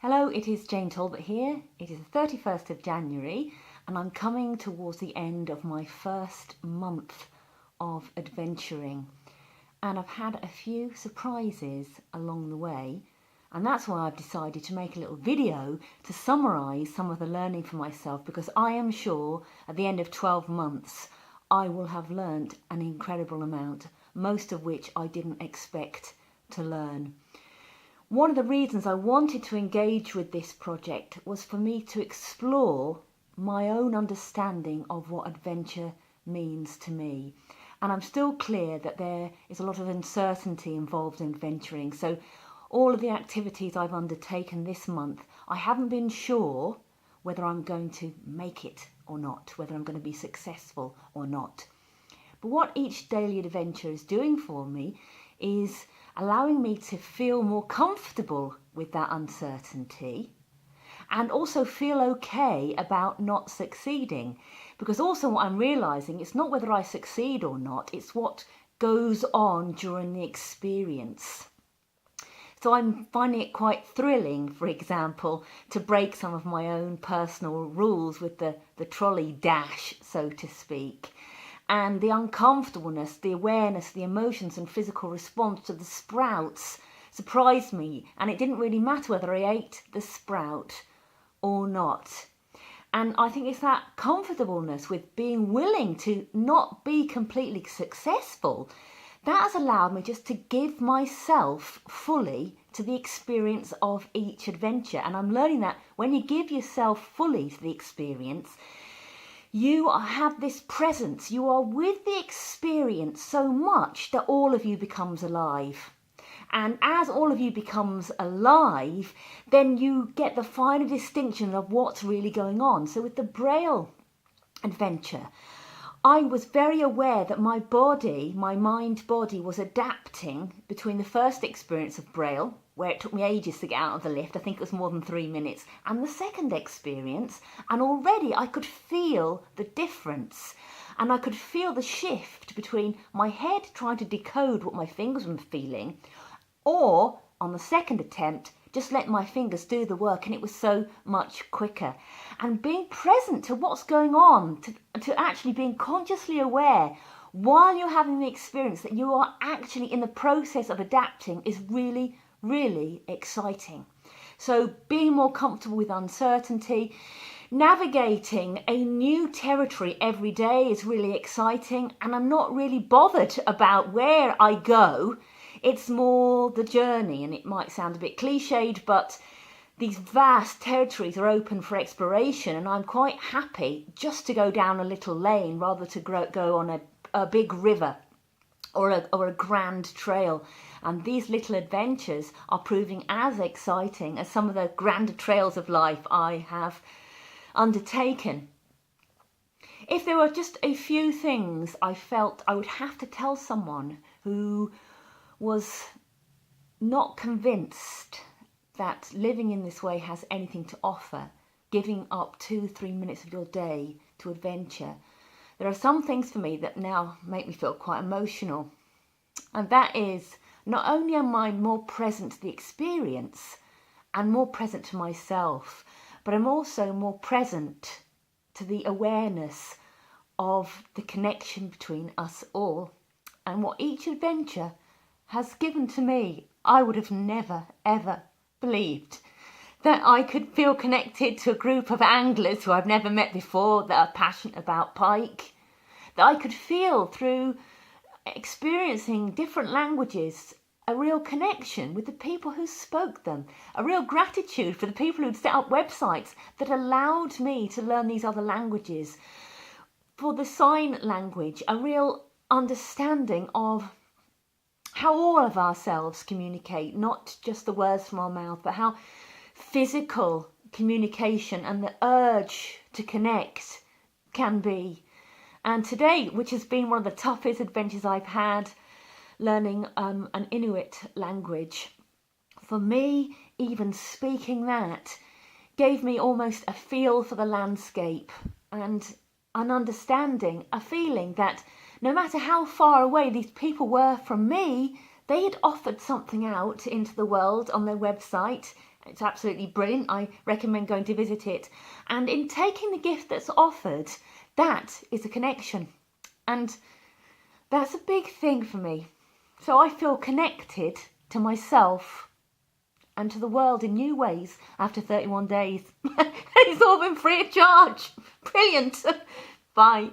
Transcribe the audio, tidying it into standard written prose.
Hello, it is Jane Talbot here. It is the 31st of January and I'm coming towards the end of my first month of adventuring. And I've had a few surprises along the way, and that's why I've decided to make a little video to summarise some of the learning for myself, because I am sure at the end of 12 months I will have learnt an incredible amount, most of which I didn't expect to learn. One of the reasons I wanted to engage with this project was for me to explore my own understanding of what adventure means to me. And I'm still clear that there is a lot of uncertainty involved in adventuring. So all of the activities I've undertaken this month, I haven't been sure whether I'm going to make it or not, whether I'm going to be successful or not. But what each daily adventure is doing for me is allowing me to feel more comfortable with that uncertainty and also feel okay about not succeeding. Because also what I'm realising, it's not whether I succeed or not, it's what goes on during the experience. So I'm finding it quite thrilling, for example, to break some of my own personal rules with the trolley dash, so to speak. And the uncomfortableness, the awareness, the emotions and physical response to the sprouts surprised me. And it didn't really matter whether I ate the sprout or not. And I think it's that comfortableness with being willing to not be completely successful that has allowed me just to give myself fully to the experience of each adventure. And I'm learning that when you give yourself fully to the experience, you have this presence, you are with the experience so much that all of you becomes alive. And as all of you becomes alive, then you get the finer distinction of what's really going on. So with the Braille adventure, I was very aware that my body, my mind body, was adapting between the first experience of Braille, where it took me ages to get out of the lift, I think it was more than 3 minutes, and the second experience, and already I could feel the difference. And I could feel the shift between my head trying to decode what my fingers were feeling, or on the second attempt, just let my fingers do the work, and it was so much quicker. And being present to what's going on, to actually being consciously aware while you're having the experience that you are actually in the process of adapting is really, really exciting. So being more comfortable with uncertainty, navigating a new territory every day is really exciting, and I'm not really bothered about where I go. It's more the journey, and it might sound a bit cliched, but these vast territories are open for exploration, and I'm quite happy just to go down a little lane rather to go on a big river or a grand trail. And these little adventures are proving as exciting as some of the grander trails of life I have undertaken. If there were just a few things I felt I would have to tell someone who was not convinced that living in this way has anything to offer, giving up 2-3 minutes of your day to adventure, there are some things for me that now make me feel quite emotional. And that is, not only am I more present to the experience and more present to myself, but I'm also more present to the awareness of the connection between us all. And what each adventure has given to me, I would have never, ever believed that I could feel connected to a group of anglers who I've never met before that are passionate about pike, that I could feel through experiencing different languages a real connection with the people who spoke them, a real gratitude for the people who'd set up websites that allowed me to learn these other languages, for the sign language, a real understanding of how all of ourselves communicate, not just the words from our mouth, but how physical communication and the urge to connect can be. And today, which has been one of the toughest adventures I've had, learning an Inuit language, for me, even speaking that gave me almost a feel for the landscape and an understanding, a feeling that no matter how far away these people were from me, they had offered something out into the world on their website, It's absolutely brilliant. I recommend going to visit it. And in taking the gift that's offered, that is a connection. And that's a big thing for me. So I feel connected to myself and to the world in new ways after 31 days. It's all been free of charge. Brilliant. Bye.